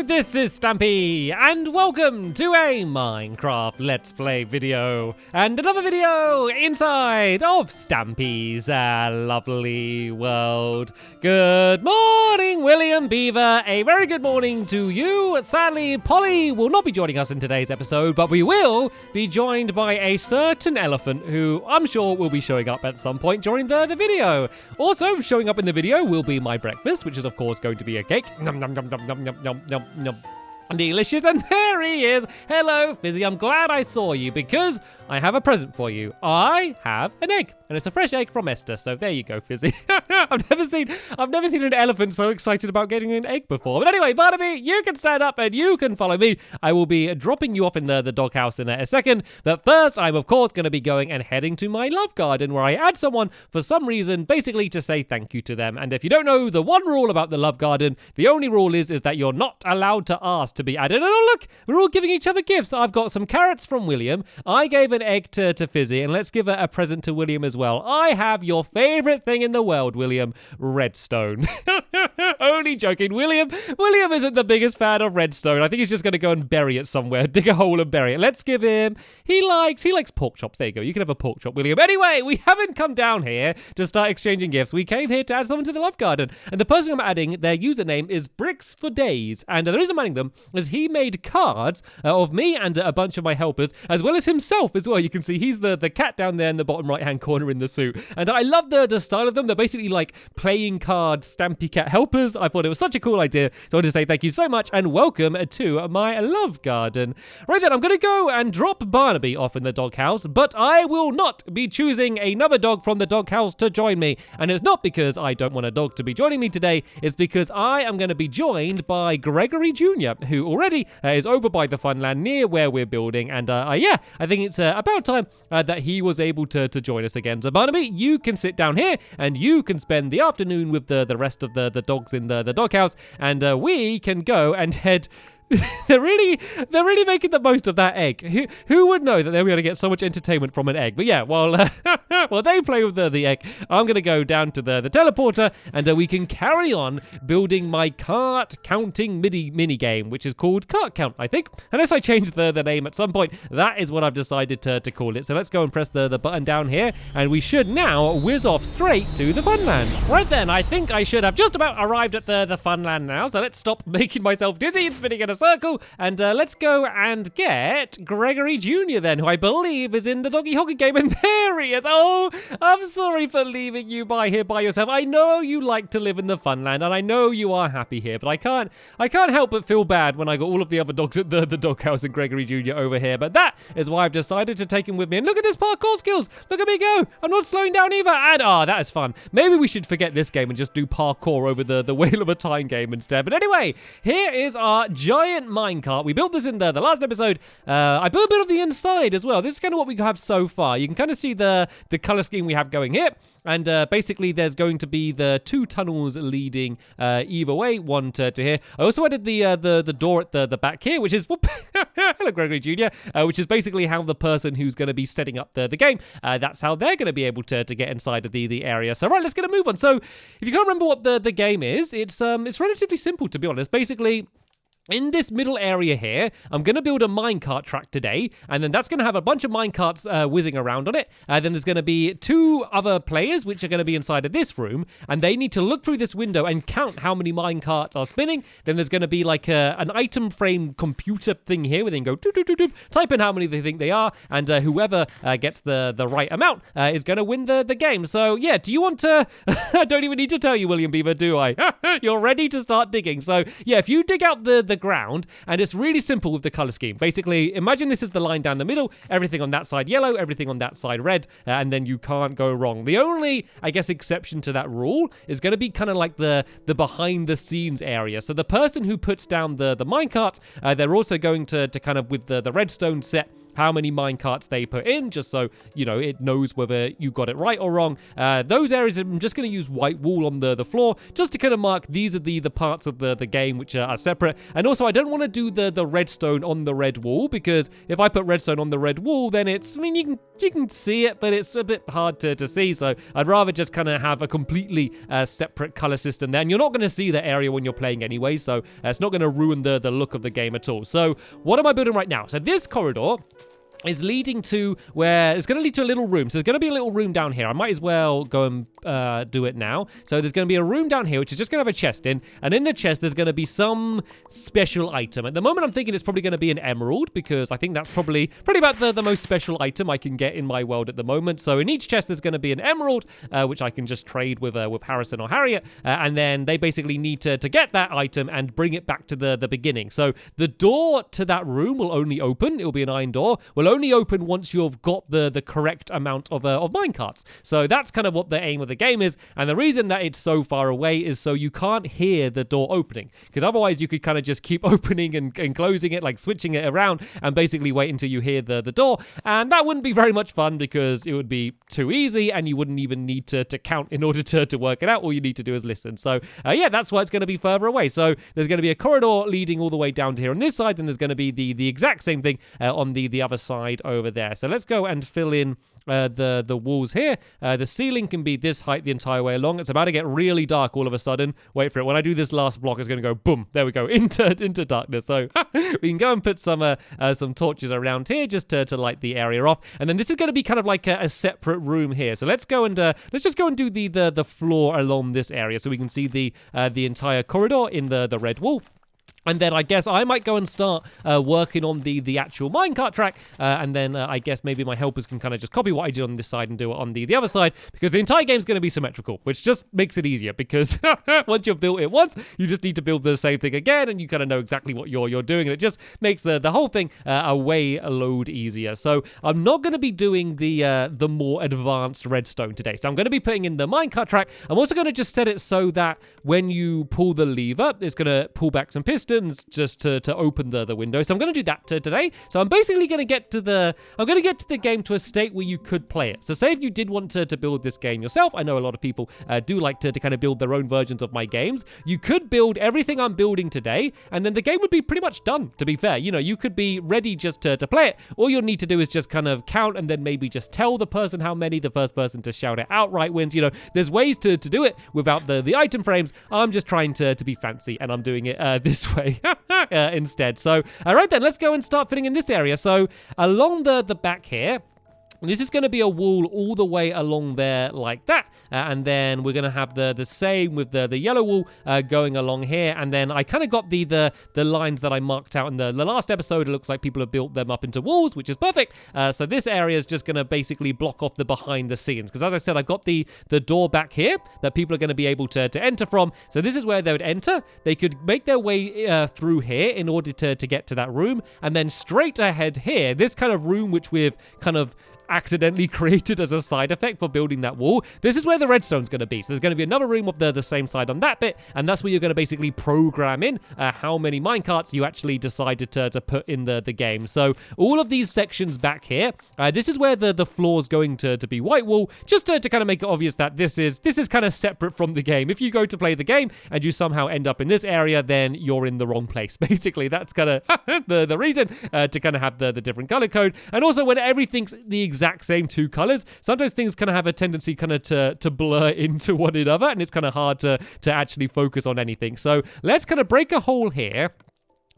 this is Stampy, and welcome to a Minecraft Let's Play video, and another video inside of Stampy's lovely world. Good morning, William Beaver. A very good morning to you. Sadly, Polly will not be joining us in today's episode, but we will be joined by a certain elephant who I'm sure will be showing up at some point during the video. Also, showing up in the video will be my breakfast, which is of course going to be a cake. Nom, nom, nom, nom, nom, nom, nom, nom, nom. Delicious, and there he is. Hello, Fizzy. I'm glad I saw you because I have a present for you. I have an egg, and it's a fresh egg from Esther. So there you go, Fizzy. I've never seen an elephant so excited about getting an egg before. But anyway, Barnaby, you can stand up and you can follow me. I will be dropping you off in the doghouse in a second. But first, I'm of course going to be going and heading to my love garden where I add someone for some reason, basically to say thank you to them. And if you don't know the one rule about the love garden, the only rule is that you're not allowed to ask to be added. And oh look, we're all giving each other gifts. I've got some carrots from William. I gave an egg to Fizzy, and let's give a present to William as well. I have your favorite thing in the world, William, redstone. Only joking. William isn't the biggest fan of redstone. I think he's just going to go and bury it somewhere. Dig a hole and bury it. Let's give him, he likes pork chops. There you go. You can have a pork chop, William. Anyway, we haven't come down here to start exchanging gifts. We came here to add someone to the love garden. And the person I'm adding, their username is Bricks for Days. And the reason I'm adding them is he made cards of me and a bunch of my helpers, as well as himself as well. You can see he's the cat down there in the bottom right-hand corner in the suit. And I love the style of them. They're basically like playing card Stampy Cat helpers. I thought it was such a cool idea. So I want to say thank you so much and welcome to my love garden. Right then, I'm going to go and drop Barnaby off in the doghouse, but I will not be choosing another dog from the doghouse to join me. And it's not because I don't want a dog to be joining me today. It's because I am going to be joined by Gregory Jr., who already is over by the Funland near where we're building. And yeah, I think it's about time that he was able to join us again. So Barnaby, you can sit down here and you can spend the afternoon with the rest of the dogs in the doghouse, and we can go and head. They're really making the most of that egg. Who would know that they were going to get so much entertainment from an egg? But yeah, while they play with the egg, I'm going to go down to the teleporter, and we can carry on building my cart counting mini game, which is called Cart Count, I think. Unless I change the name at some point, that is what I've decided to call it. So let's go and press the button down here, and we should now whiz off straight to the Funland. Right then, I think I should have just about arrived at the Funland now. So let's stop making myself dizzy and spinning in a circle, and let's go and get Gregory Jr. then, who I believe is in the doggy hoggy game, and there he is. Oh, I'm sorry for leaving you here by yourself. I know you like to live in the Funland, and I know you are happy here, but I can't help but feel bad when I got all of the other dogs at the doghouse and Gregory Jr. over here. But that is why I've decided to take him with me. And look at this parkour skills. Look at me go. I'm not slowing down either. And that is fun. Maybe we should forget this game and just do parkour over the Wheel of a Time game instead. But anyway, here is our giant minecart. We built this in the last episode. I built a bit of the inside as well. This is kind of what we have so far. You can kind of see the color scheme we have going here. And basically, there's going to be the two tunnels leading either way, one to here. I also added the door at the back here, which is hello, Gregory Jr., which is basically how the person who's going to be setting up the game, that's how they're going to be able to get inside of the area. So right, let's get a move on. So if you can't remember what the game is, it's relatively simple, to be honest. Basically, in this middle area here, I'm going to build a minecart track today, and then that's going to have a bunch of minecarts whizzing around on it. Then there's going to be two other players, which are going to be inside of this room, and they need to look through this window and count how many minecarts are spinning. Then there's going to be like an item frame computer thing here where they can go doop, doop, doop, doop, type in how many they think they are, and whoever gets the right amount is going to win the game. So yeah, do you want to... I don't even need to tell you, William Beaver, do I? You're ready to start digging. So yeah, if you dig out the ground, and it's really simple with the color scheme. Basically, imagine this is the line down the middle, everything on that side yellow, everything on that side red, and then you can't go wrong. The only, I guess, exception to that rule is going to be kind of like the behind the scenes area. So the person who puts down the minecarts, they're also going to kind of, with the redstone set, how many minecarts they put in, just so, you know, it knows whether you got it right or wrong. Those areas, I'm just going to use white wool on the floor, just to kind of mark these are the parts of the game which are separate. And And also, I don't want to do the redstone on the red wall, because if I put redstone on the red wall, then it's, I mean, you can see it, but it's a bit hard to see. So I'd rather just kind of have a completely separate color system there. And you're not going to see that area when you're playing anyway, so it's not going to ruin the look of the game at all. So what am I building right now? So this corridor is leading to where it's going to lead to a little room. So there's going to be a little room down here. I might as well go and do it now. So there's going to be a room down here, which is just going to have a chest in. And in the chest, there's going to be some special item. At the moment, I'm thinking it's probably going to be an emerald, because I think that's probably about the most special item I can get in my world at the moment. So in each chest, there's going to be an emerald, which I can just trade with Harrison or Harriet. And then they basically need to get that item and bring it back to the beginning. So the door to that room will only open. It will be an iron door. Will only open once you've got the correct amount of minecarts. So that's kind of what the aim of the game is. And the reason that it's so far away is so you can't hear the door opening, because otherwise you could kind of just keep opening and closing it, like switching it around, and basically wait until you hear the door. And that wouldn't be very much fun, because it would be too easy and you wouldn't even need to count in order to work it out. All you need to do is listen. So yeah, that's why it's going to be further away. So there's going to be a corridor leading all the way down to here on this side, and there's going to be the exact same thing on the other side over there. So let's go and fill in the walls here. The ceiling can be this height the entire way along. It's about to get really dark all of a sudden. Wait for it. When I do this last block, it's going to go boom. There we go, into darkness. So we can go and put some torches around here just to light the area off. And then this is going to be kind of like a separate room here. So let's go and let's just go and do the floor along this area, so we can see the entire corridor in the red wall. And then I guess I might go and start working on the actual minecart track. And then I guess maybe my helpers can kind of just copy what I did on this side and do it on the other side, because the entire game is going to be symmetrical, which just makes it easier, because once you've built it once, you just need to build the same thing again, and you kind of know exactly what you're doing. And it just makes the whole thing a load easier. So I'm not going to be doing the more advanced redstone today. So I'm going to be putting in the minecart track. I'm also going to just set it so that when you pull the lever, it's going to pull back some pistons just to open the window. So I'm going to do that today. So I'm basically going to get to the game to a state where you could play it. So say if you did want to build this game yourself, I know a lot of people do like to kind of build their own versions of my games. You could build everything I'm building today, and then the game would be pretty much done, to be fair. You know, you could be ready just to play it. All you'll need to do is just kind of count, and then maybe just tell the person how many. The first person to shout it outright wins. You know, there's ways to do it without the item frames. I'm just trying to be fancy, and I'm doing it this way. Instead. So, all right then, let's go and start fitting in this area. So, along the back here, this is going to be a wall all the way along there like that. And then we're going to have the same with the yellow wall going along here. And then I kind of got the lines that I marked out in the last episode. It looks like people have built them up into walls, which is perfect. So this area is just going to basically block off the behind the scenes. Because as I said, I've got the door back here that people are going to be able to enter from. So this is where they would enter. They could make their way through here in order to get to that room. And then straight ahead here, this kind of room which we've kind of accidentally created as a side effect for building that wall. This is where the redstone's going to be. So there's going to be another room of the same side on that bit, and that's where you're going to basically program in how many minecarts you actually decided to put in the game. So all of these sections back here, this is where the floor's going to be white wall, just to kind of make it obvious that this is kind of separate from the game. If you go to play the game and you somehow end up in this area, then you're in the wrong place. Basically, that's kind of the reason to kind of have the different color code. And also, when everything's the exact same two colors, sometimes things kind of have a tendency kind of to blur into one another, and it's kind of hard to actually focus on anything. So let's kind of break a hole here.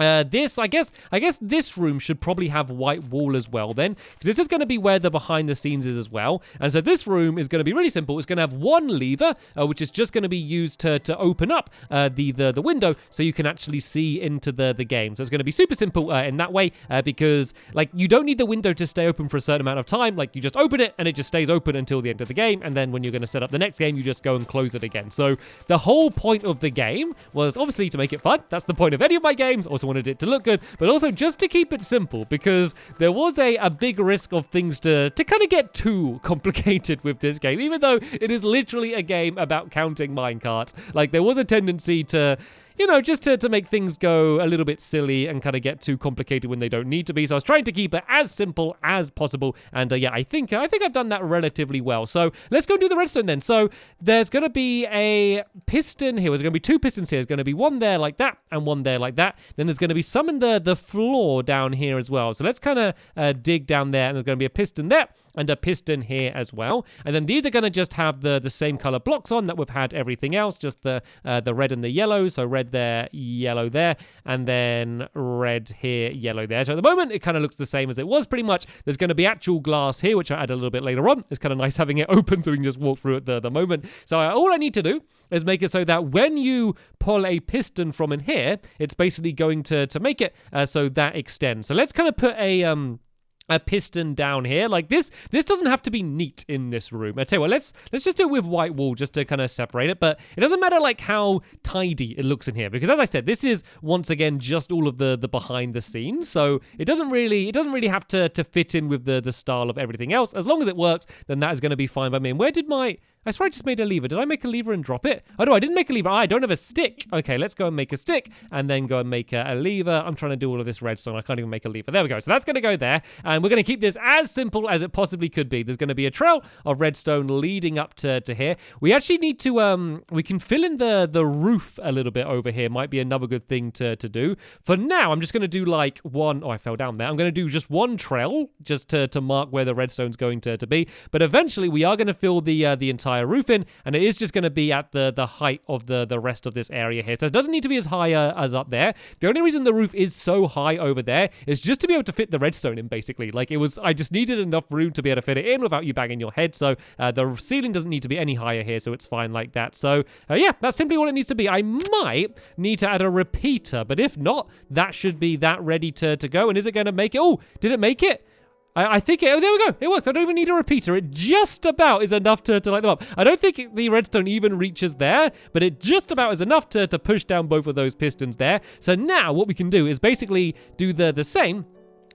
I guess this room should probably have white wall as well then, because this is going to be where the behind the scenes is as well. And so this room is going to be really simple. It's going to have one lever, which is just going to be used to open up the window so you can actually see into the game. So it's going to be super simple in that way, because like you don't need the window to stay open for a certain amount of time. Like you just open it and it just stays open until the end of the game. And then when you're going to set up the next game, you just go and close it again. So the whole point of the game was obviously to make it fun. That's the point of any of my games. Also wanted it to look good, but also just to keep it simple, because there was a big risk of things to kind of get too complicated with this game, even though it is literally a game about counting minecarts. Like there was a tendency to just to make things go a little bit silly and kind of get too complicated when they don't need to be. So I was trying to keep it as simple as possible. And yeah, I think I've done that relatively well. So let's go do the redstone then. So there's going to be a piston here. There's going to be 2 pistons here. There's going to be one there like that and one there like that. Then there's going to be some in the floor down here as well. So let's kind of dig down there, and there's going to be a piston there and a piston here as well. And then these are going to just have the same color blocks on that we've had everything else, just the red and the yellow. So red there, yellow there, and then red here, yellow there. So at the moment, it kind of looks the same as it was pretty much. There's going to be actual glass here, which I add a little bit later on. It's kind of nice having it open so we can just walk through it at the moment. So all I need to do is make it so that when you pull a piston from in here, it's basically going to make it so that extends. So let's kind of put a piston down here like this. This doesn't have to be neat in this room. I tell you what, let's just do it with white wool just to kind of separate it. But it doesn't matter like how tidy it looks in here, because as I said, this is once again just all of the behind the scenes. So it doesn't really have to fit in with the style of everything else. As long as it works, then that is going to be fine by me. And where did I swear I just made a lever. Did I make a lever and drop it? Oh, no, I didn't make a lever. I don't have a stick. Okay, let's go and make a stick and then go and make a lever. I'm trying to do all of this redstone. I can't even make a lever. There we go. So that's going to go there. And we're going to keep this as simple as it possibly could be. There's going to be a trail of redstone leading up to here. We actually need to, we can fill in the roof a little bit over here. Might be another good thing to do. For now, I'm just going to do like one. Oh, I fell down there. I'm going to do just one trail just to mark where the redstone's going to be. But eventually, we are going to fill the entire roof in, and it is just going to be at the height of the rest of this area here. So it doesn't need to be as high as up there. The only reason the roof is so high over there is just to be able to fit the redstone in, basically. Like I just needed enough room to be able to fit it in without you banging your head. So the ceiling doesn't need to be any higher here, so it's fine like that. So yeah, that's simply all it needs to be. I might need to add a repeater, but if not, that should be that ready to go. And is it going to make it? Oh, did it make it? I think it, oh, there we go. It works. I don't even need a repeater. It just about is enough to light them up. I don't think the redstone even reaches there, but it just about is enough to push down both of those pistons there. So now what we can do is basically do the same,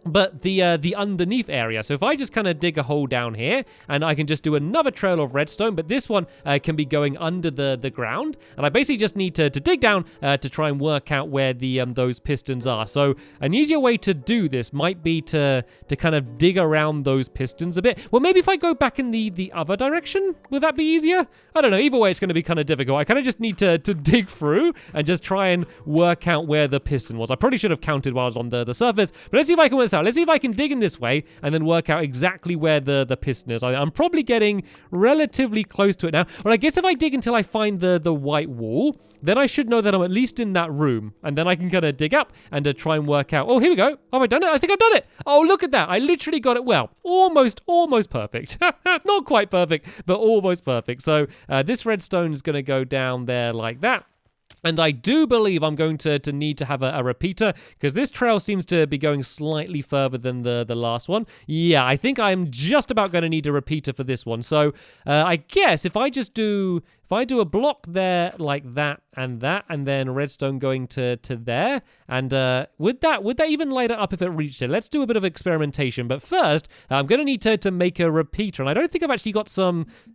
but the underneath area. So if I just kind of dig a hole down here, and I can just do another trail of redstone, but this one can be going under the ground, and I basically just need to dig down to try and work out where those pistons are. So an easier way to do this might be to kind of dig around those pistons a bit. Well, maybe if I go back in the other direction, would that be easier? I don't know. Either way, it's going to be kind of difficult. I kind of just need to dig through and just try and work out where the piston was. I probably should have counted while I was on the surface, but let's see if I can work this out. Let's see if I can dig in this way and then work out exactly where the piston is. I'm probably getting relatively close to it now. Well, I guess if I dig until I find the white wall, then I should know that I'm at least in that room. And then I can kind of dig up and try and work out. Oh, here we go. Have I done it? I think I've done it. Oh, look at that. I literally got it. Well, almost perfect. Not quite perfect, but almost perfect. So this redstone is going to go down there like that. And I do believe I'm going to need to have a repeater, because this trail seems to be going slightly further than the last one. Yeah, I think I'm just about going to need a repeater for this one. So I guess if I do a block there like that, and then redstone going to there, and would that even light it up if it reached it? Let's do a bit of experimentation. But first, I'm going to need to make a repeater, and I don't think I've actually got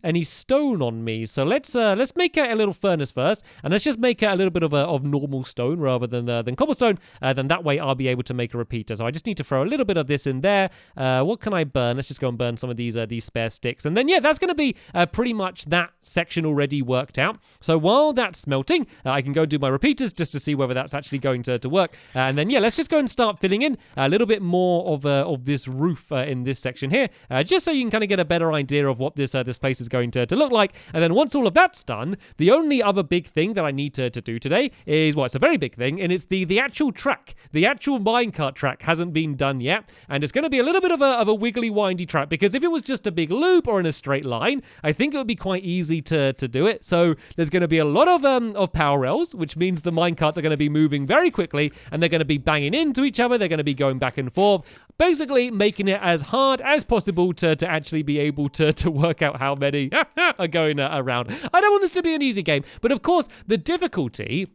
any stone on me. So let's make a little furnace first, and let's just make a little bit of normal stone rather than cobblestone. Then that way I'll be able to make a repeater. So I just need to throw a little bit of this in there. What can I burn? Let's just go and burn some of these spare sticks, and then yeah, that's going to be pretty much that section already worked out. So while that's smelting, I can go do my repeaters just to see whether that's actually going to work. And then yeah, let's just go and start filling in a little bit more of this roof in this section here, just so you can kind of get a better idea of what this place is going to look like. And then once all of that's done, the only other big thing that I need to do today is, well, it's a very big thing, and it's the actual track. The actual minecart track hasn't been done yet, and it's going to be a little bit of a wiggly, windy track, because if it was just a big loop or in a straight line, I think it would be quite easy to do it. So there's going to be a lot of power rails, which means the minecarts are going to be moving very quickly, and they're going to be banging into each other. They're going to be going back and forth, basically making it as hard as possible to actually be able to work out how many are going around. I don't want this to be an easy game, but of course the difficulty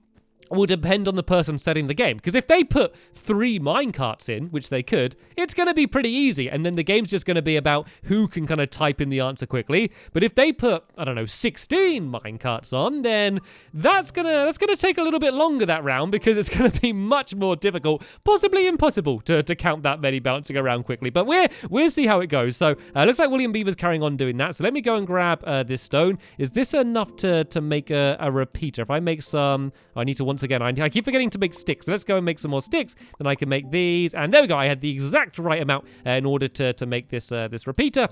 will depend on the person setting the game. Because if they put 3 minecarts in, which they could, it's going to be pretty easy. And then the game's just going to be about who can kind of type in the answer quickly. But if they put, I don't know, 16 minecarts on, then that's gonna take a little bit longer that round, because it's going to be much more difficult, possibly impossible to count that many bouncing around quickly. But we'll see how it goes. So looks like William Beaver's carrying on doing that. So let me go and grab this stone. Is this enough to make a repeater? If I make some, I need to once again, I keep forgetting to make sticks. So let's go and make some more sticks. Then I can make these. And there we go. I had the exact right amount in order to make this this repeater.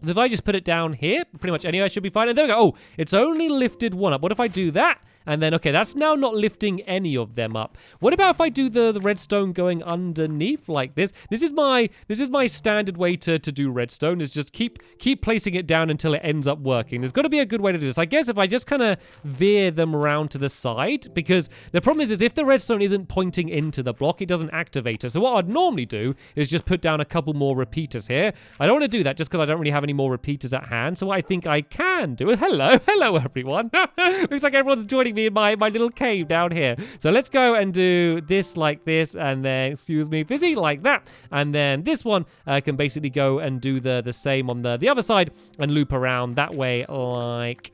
So if I just put it down here, pretty much anywhere, I should be fine. And there we go. Oh, it's only lifted 1 up. What if I do that? And then, okay, that's now not lifting any of them up. What about if I do the redstone going underneath like this? This is my standard way to do redstone, is just keep placing it down until it ends up working. There's got to be a good way to do this. I guess if I just kind of veer them around to the side, because the problem is if the redstone isn't pointing into the block, it doesn't activate it. So what I'd normally do is just put down a couple more repeaters here. I don't want to do that just because I don't really have any more repeaters at hand. So what I think I can do, hello everyone. Looks like everyone's joining me in my little cave down here. So let's go and do this like this, and then, excuse me, Fizzy, like that. And then this one can basically go and do the same on the other side and loop around that way like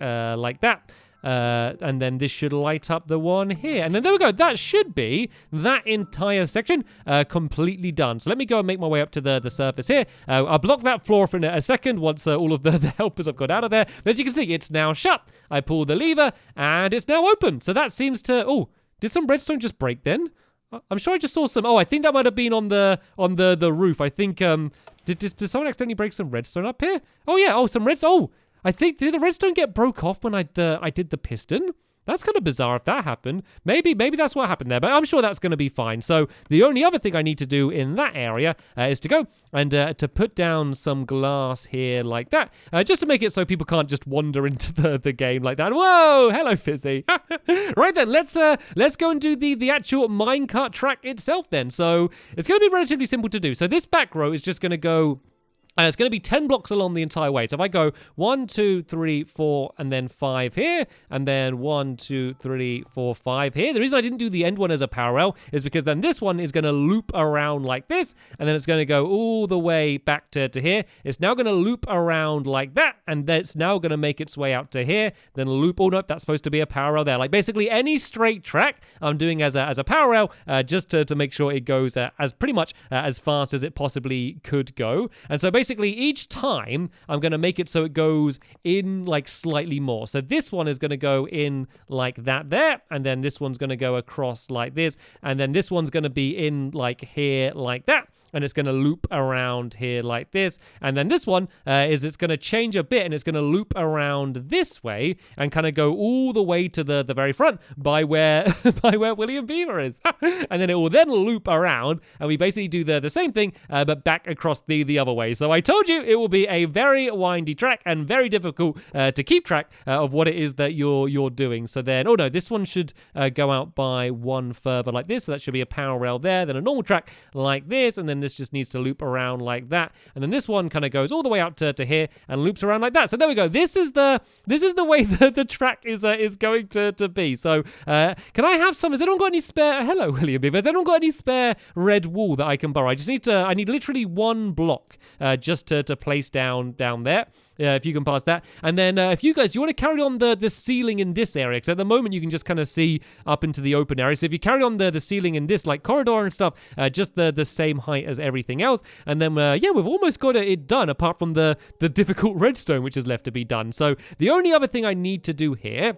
that. And then this should light up the one here. And then there we go. That should be that entire section completely done. So let me go and make my way up to the surface here. I'll block that floor for a second once all of the helpers have got out of there. But as you can see, it's now shut. I pull the lever and it's now open. So that seems to... Oh, did some redstone just break then? I'm sure I just saw some... Oh, I think that might have been on the roof. I think... Did someone accidentally break some redstone up here? Oh, yeah. Oh, some redstone... Oh! I think, did the redstone get broke off when I did the piston? That's kind of bizarre if that happened. Maybe that's what happened there, but I'm sure that's going to be fine. So the only other thing I need to do in that area is to go and to put down some glass here like that, just to make it so people can't just wander into the game like that. Whoa, hello Fizzy. Right then, let's go and do the actual minecart track itself then. So it's going to be relatively simple to do. So this back row is just going to go... it's going to be 10 blocks along the entire way. So if I go 1, 2, 3, 4, and then 5 here, and then 1, 2, 3, 4, 5 here. The reason I didn't do the end one as a parallel is because then this one is going to loop around like this, and then it's going to go all the way back to here. It's now going to loop around like that, and then it's now going to make its way out to here, then loop. Oh, nope, that's supposed to be a parallel there. Like basically any straight track I'm doing as a parallel, just to make sure it goes as pretty much as fast as it possibly could go. And so basically each time I'm going to make it so it goes in like slightly more. So this one is going to go in like that there, and then this one's going to go across like this, and then this one's going to be in like here like that, and it's going to loop around here like this, and then this one it's going to change a bit, and it's going to loop around this way and kind of go all the way to the very front by where William Beaver is. And then it will then loop around, and we basically do the same thing but back across the other way. So I told you it will be a very windy track and very difficult to keep track of what it is that you're doing. So then, oh no, this one should go out by 1 further like this. So that should be a parallel there, then a normal track like this, and then this just needs to loop around like that. And then this one kind of goes all the way out to here and loops around like that. So there we go. This is the way the track is going to be. So can I have some? Has anyone got any spare? Hello, William Beaver. Has anyone got any spare red wool that I can borrow? I need literally 1 block just to place down there. If you can pass that. And then if you guys, do you want to carry on the ceiling in this area? Because at the moment you can just kind of see up into the open area. So if you carry on the ceiling in this like corridor and stuff, just the same height as everything else. And then, yeah, we've almost got it done apart from the difficult redstone, which is left to be done. So the only other thing I need to do here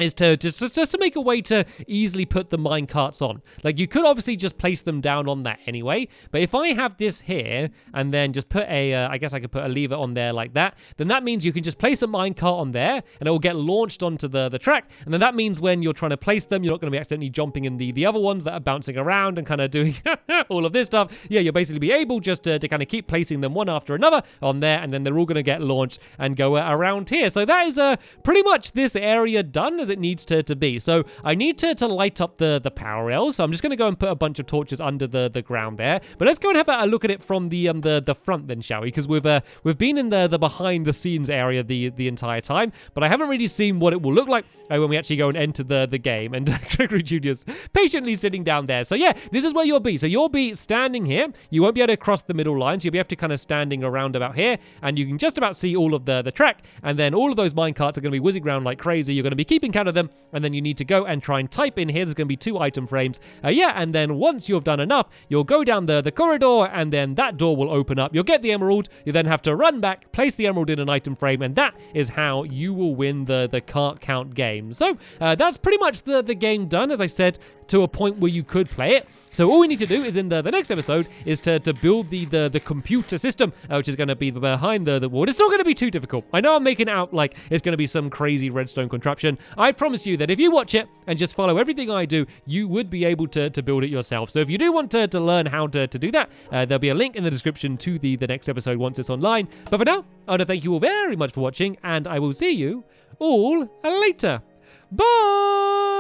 is to just to make a way to easily put the minecarts on. Like you could obviously just place them down on that anyway, but if I have this here and then just put I guess I could put a lever on there like that, then that means you can just place a minecart on there and it will get launched onto the track. And then that means when you're trying to place them, you're not going to be accidentally jumping in the other ones that are bouncing around and kind of doing all of this stuff. Yeah, you'll basically be able just to kind of keep placing them one after another on there, and then they're all going to get launched and go around here. So that is pretty much this area done. There's as it needs to be. So I need to light up the power rails. So I'm just going to go and put a bunch of torches under the ground there. But let's go and have a look at it from the front then, shall we? Because we've been in the behind the scenes area the entire time, but I haven't really seen what it will look like when we actually go and enter the game. And Gregory Jr.'s patiently sitting down there. So yeah, this is where you'll be. So you'll be standing here. You won't be able to cross the middle lines. You'll be able to kind of standing around about here, and you can just about see all of the track. And then all of those minecarts are going to be whizzing around like crazy. You're going to be keeping count of them, and then you need to go and try and type in here. There's going to be 2 item frames. Yeah, and then once you've done enough, you'll go down the corridor, and then that door will open up. You'll get the emerald. You then have to run back, place the emerald in an item frame, and that is how you will win the cart count game. So that's pretty much the game done, as I said, to a point where you could play it. So all we need to do is in the next episode is to build the computer system, which is going to be behind the wall. It's not going to be too difficult. I know I'm making it out like it's going to be some crazy redstone contraption. I promise you that if you watch it and just follow everything I do, you would be able to build it yourself. So if you do want to learn how to do that, there'll be a link in the description to the next episode once it's online. But for now, I want to thank you all very much for watching, and I will see you all later. Bye!